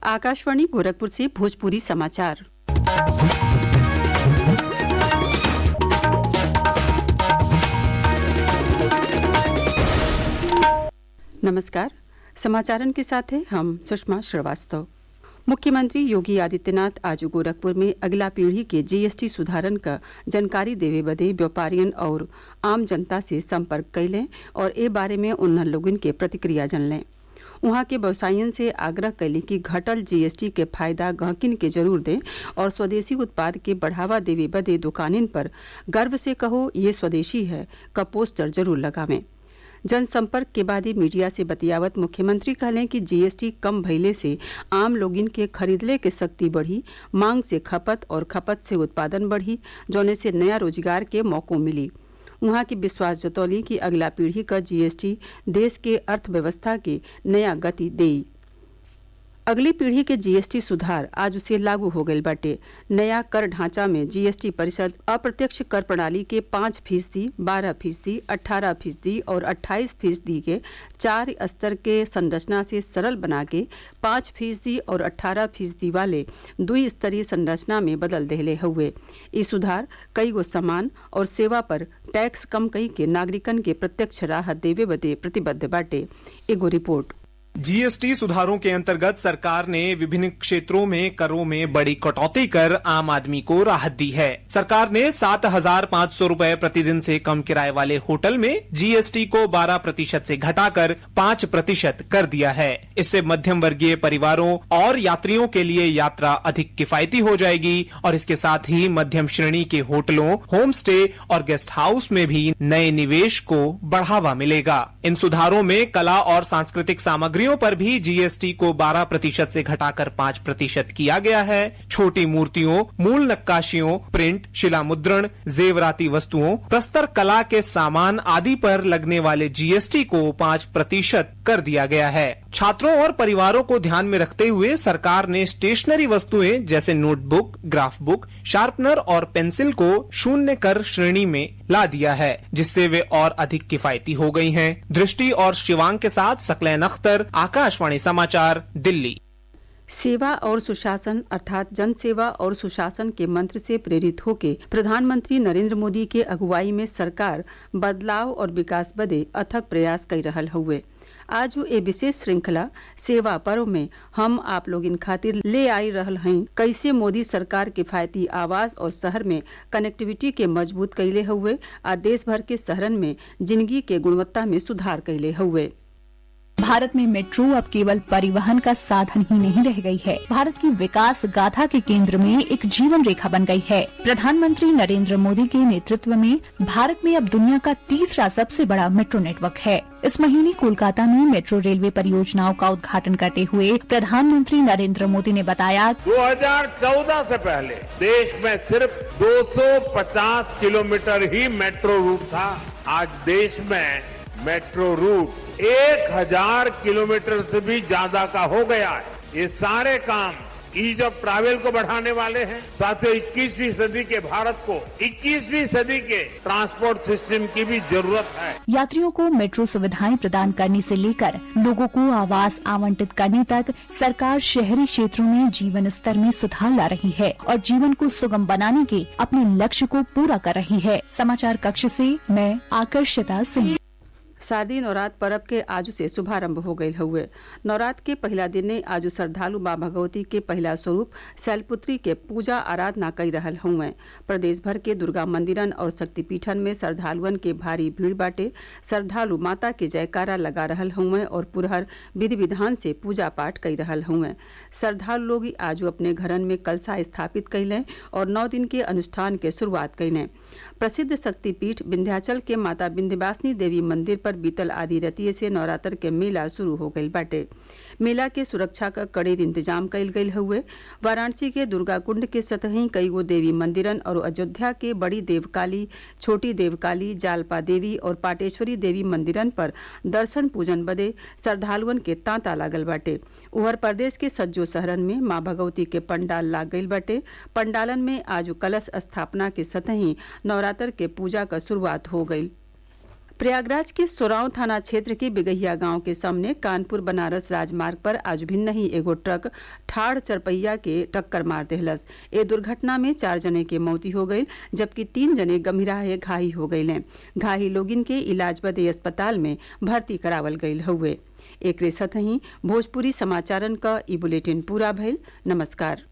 आकाशवाणी गोरखपुर से भोजपुरी समाचार। नमस्कार। समाचारन के साथ हैं हम सुषमा श्रीवास्तव। मुख्यमंत्री योगी आदित्यनाथ आज गोरखपुर में अगला पीढ़ी के जीएसटी सुधारन का जानकारी देवे बदे व्यापारियन और आम जनता से संपर्क कैलें और ए बारे में उन्हन लोगन के प्रतिक्रिया जनलें। वहां के व्यवसायियन से आग्रह कैली कि घटल जीएसटी के फायदा गहकिन के जरूर दें और स्वदेशी उत्पाद के बढ़ावा देवे बदे दुकानिन पर गर्व से कहो ये स्वदेशी है का पोस्टर जरूर लगावें। जनसंपर्क के बाद मीडिया से बतियावत मुख्यमंत्री कहलें कि जीएसटी कम भइले से आम लोगिन के खरीदले के शक्ति बढ़ी, मांग से खपत और खपत से उत्पादन बढ़ी, जौने से नया रोजगार के मौकों मिली। वहां की विश्वास जतौली कि अगला पीढ़ी का जीएसटी देश के अर्थव्यवस्था के नया गति देई। अगली पीढ़ी के जीएसटी सुधार आज उसे लागू हो गईल बाटे। नया कर ढांचा में जीएसटी परिषद अप्रत्यक्ष कर प्रणाली के 5%, 12%, 18% और 28% के 4 स्तर के संरचना से सरल बना के 5% और 18% वाले 2 स्तरीय संरचना में बदल देले हुए। इस सुधार कई गो सामान और सेवा पर टैक्स कम कई के नागरिकन के प्रत्यक्ष राहत देवे बदे प्रतिबद्ध बाटे। एगो रिपोर्ट। जीएसटी सुधारों के अंतर्गत सरकार ने विभिन्न क्षेत्रों में करों में बड़ी कटौती कर आम आदमी को राहत दी है। सरकार ने 7,500 रुपए प्रतिदिन से कम किराए वाले होटल में जीएसटी को 12% से घटाकर 5% कर दिया है। इससे मध्यम वर्गीय परिवारों और यात्रियों के लिए यात्रा अधिक किफायती हो जाएगी और इसके साथ ही मध्यम श्रेणी के होटलों, होम स्टे और गेस्ट हाउस में भी नए निवेश को बढ़ावा मिलेगा। इन सुधारों में कला और सांस्कृतिक सामग्री पर भी जीएसटी को 12% से घटाकर 5% किया गया है। छोटी मूर्तियों, मूल नक्काशियों, प्रिंट, शिला मुद्रण, जेवराती वस्तुओं, प्रस्तर कला के सामान आदि पर लगने वाले जीएसटी को 5% कर दिया गया है। छात्रों और परिवारों को ध्यान में रखते हुए सरकार ने स्टेशनरी वस्तुएं जैसे नोटबुक, ग्राफ बुक, शार्पनर और पेंसिल को 0 कर श्रेणी में ला दिया है, जिससे वे और अधिक किफायती हो गई हैं। दृष्टि और शिवांग के साथ सकलैन अख्तर, आकाशवाणी समाचार, दिल्ली। सेवा और सुशासन अर्थात जन सेवा और सुशासन के मंत्र से प्रेरित होकर प्रधानमंत्री नरेंद्र मोदी के अगुवाई में सरकार बदलाव और विकास बदे अथक प्रयास कर रहल हुए। आज ए विशेष श्रृंखला सेवा पर्व में हम आप लोग इन खातिर ले आई रहल हैं कैसे मोदी सरकार किफायती आवास और शहर में कनेक्टिविटी के मजबूत कैले हुए आ देश भर के शहरन में जिंदगी के गुणवत्ता में सुधार कैले हुए। भारत में मेट्रो अब केवल परिवहन का साधन ही नहीं रह गई है, भारत की विकास गाथा के केंद्र में एक जीवन रेखा बन गई है। प्रधानमंत्री नरेंद्र मोदी के नेतृत्व में भारत में अब दुनिया का तीसरा सबसे बड़ा मेट्रो नेटवर्क है। इस महीने कोलकाता में मेट्रो रेलवे परियोजनाओं का उद्घाटन करते हुए प्रधानमंत्री नरेंद्र मोदी ने बताया, 2014 से पहले देश में सिर्फ 250 किलोमीटर ही मेट्रो रूट था। आज देश में मेट्रो रूट 1000 किलोमीटर से भी ज्यादा का हो गया है। ये सारे काम ईज ऑफ ट्रैवल को बढ़ाने वाले हैं, साथ ही 21वीं सदी के भारत को 21वीं सदी के ट्रांसपोर्ट सिस्टम की भी जरूरत है। यात्रियों को मेट्रो सुविधाएं प्रदान करने से लेकर लोगों को आवास आवंटित करने तक सरकार शहरी क्षेत्रों में जीवन स्तर में सुधार ला रही है और जीवन को सुगम बनाने के अपने लक्ष्य को पूरा कर रही है। समाचार कक्ष से मैं आकर्षिता सिंह। शारदीय नवरात्र पर्व के आज से शुभारंभ हो गये हुए। नवरात्र के पहला दिन ने आज श्रद्धालु माँ भगवती के पहला स्वरूप शैलपुत्री के पूजा आराधना कर रहल हुए। प्रदेश भर के दुर्गा मंदिरन और शक्तिपीठन में श्रद्धालुअन के भारी भीड़ बाटे। श्रद्धालु माता के जयकारा लगा रहल हुए और पुरहर विधि विधान से पूजा पाठ कर रहल हुए। श्रद्धालु लोग आज अपने घरन में कलशा स्थापित कैलें और 9 दिन के अनुष्ठान के शुरुआत कैलें। प्रसिद्ध शक्तिपीठ विंध्याचल के माता विंध्यवासिनी देवी मंदिर पर बीतल आदि रतिये से नवरात्र के मेला शुरू हो गईल बाटे। मेला के सुरक्षा का कड़े इंतजाम कईल गईल हुए। वाराणसी के दुर्गा कुंड के सतही कई गो देवी मंदिरन और अयोध्या के बड़ी देवकाली, छोटी देवकाली, जालपा देवी और पाटेश्वरी देवी मंदिरन पर दर्शन पूजन बदे श्रद्धालुअन के तांता लागल बाटे। उधर प्रदेश के सज्जो शहरन में माँ भगवती के पंडाल लाग गईल बाटे। पंडालन में आज कलश स्थापना के सतही नवरात्र के पूजा का शुरुआत हो गई। प्रयागराज के सोराव थाना क्षेत्र के बिगहिया गांव के सामने कानपुर बनारस राजमार्ग पर आज भिन्न ही एगो ट्रक ठाड़ चरपैया के टक्कर मार देहलस। ए दुर्घटना में 4 जने के मौती हो गई, जबकि 3 जने गंभीराहे घायल हो गए। घायल लोगिन के इलाज बदे अस्पताल में भर्ती करावल गईल हुए। एकरे साथ ही भोजपुरी समाचारन का ई बुलेटिन पूरा भइल। नमस्कार।